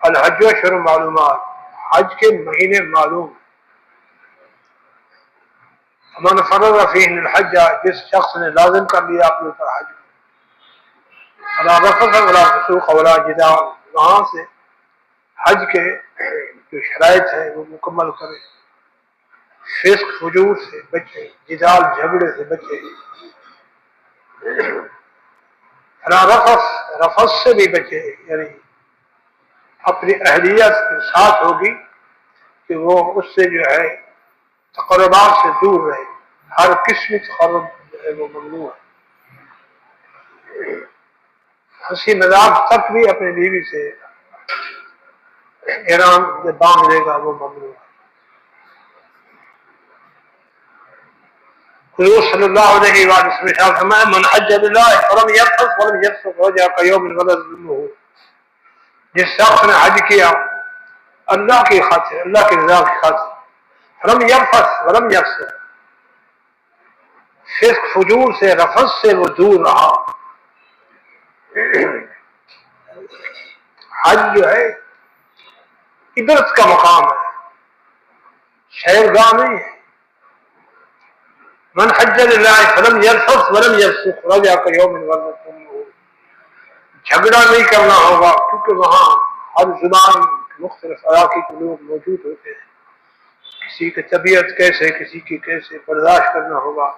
الحج اشہر معلومات، حج کے مہینے معلوم. من فرض فیہ الحج، جس شخص نے لازم کر لیا اپنے پر حج، فلا رفث ولا فسوق ولا جدال، وہاں سے حج کے جو شرائط ہیں وہ مکمل کرے، فسق فجور سے بچے، جدال جھگڑے سے بچے. فلا رفث سے بھی بچے، یعنی اپنی اہلیت کے ساتھ ہوگی کہ وہ اس سے جو ہے تقربات سے دور رہے، ہر قسم تقرب جو ہے وہ ممنوع ہے. ہنسی مذاق تک بھی اپنی بیوی سے احرام جب باندھ لے گا وہ ممنوع ہے. حضور صلی اللہ علیہ وسلم نے فرمایا من حج للہ فلم یرفث ولم یفسق رجع کیوم ولدت امہ، جس شخص نے حج کیا اللہ کی خاطر، اللہ کی رضا کی خاطر، فلم یرفث ولم یفسق، فسق فجور سے رفث سے وہ دور رہا. حج جو ہے عبرت کا مقام ہے، شہرگاہ نہیں ہے. من حج للہ فلم یرفث ولم یفسق رجع کیوم ولدت امہ، جھگڑا نہیں کرنا ہوگا کیونکہ وہاں ہر زبان مختلف علاقے کے لوگ موجود ہوتے ہیں، کسی کی طبیعت کیسے، کسی کی کیسے، برداشت کرنا ہوگا.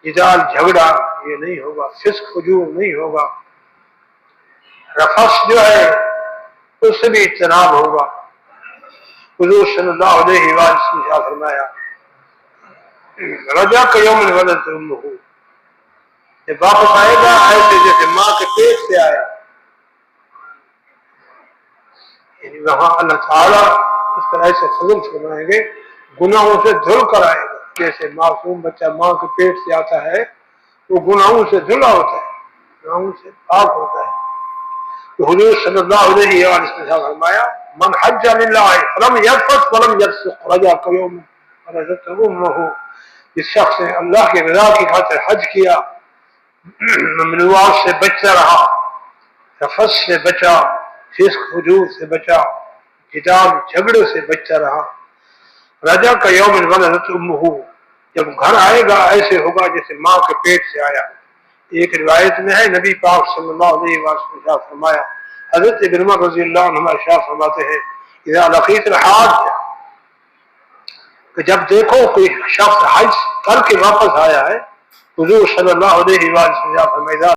جدال جھگڑا یہ نہیں ہوگا، فسق فجور نہیں ہوگا، رفث جو ہے اس سے بھی اجتناب ہوگا. حضور صلی اللہ علیہ وسلم نے فرمایا رجع کیوم ولدت امہ، جب واپس آئے گا ایسے جیسے ماں کے پیٹ سے آیا. یعنی وہاں اللہ تعالیٰ اس طرح ایسے فضل فرمائیں گے، گناہوں سے دھل کر آئے گا. جیسے معصوم بچہ ماں کے پیٹ سے آتا ہے وہ گناہوں سے دھلا ہوتا ہے، گناہوں سے پاک ہوتا ہے. تو حضور صلی اللہ علیہ وسلم نے فرمایا من حج للہ فلم یرفث ولم یفسق رجع کیوم ولدت امہ، جس شخص نے اللہ کی رضا کی خاطر حج کیا، ممنوعات سے بچتا رہا، رفث سے بچا، فسق فجور سے بچا، جدال جھگڑے سے بچتا رہا، رجع کیوم ولدت امہ، جب گھر آئے گا ایسے ہوگا جیسے ماں کے پیٹ سے آیا. ایک روایت میں ہے نبی پاک صلی اللہ علیہ وسلم نے فرمایا، حضرت ابن عمر رضی اللہ عنہ ارشاد فرماتے ہیں اذا لقیت الحاج، کہ جب دیکھو کوئی شخص حج کر کے واپس آیا ہے، حضور صلی اللہ علیہ وسلم نے فرمایا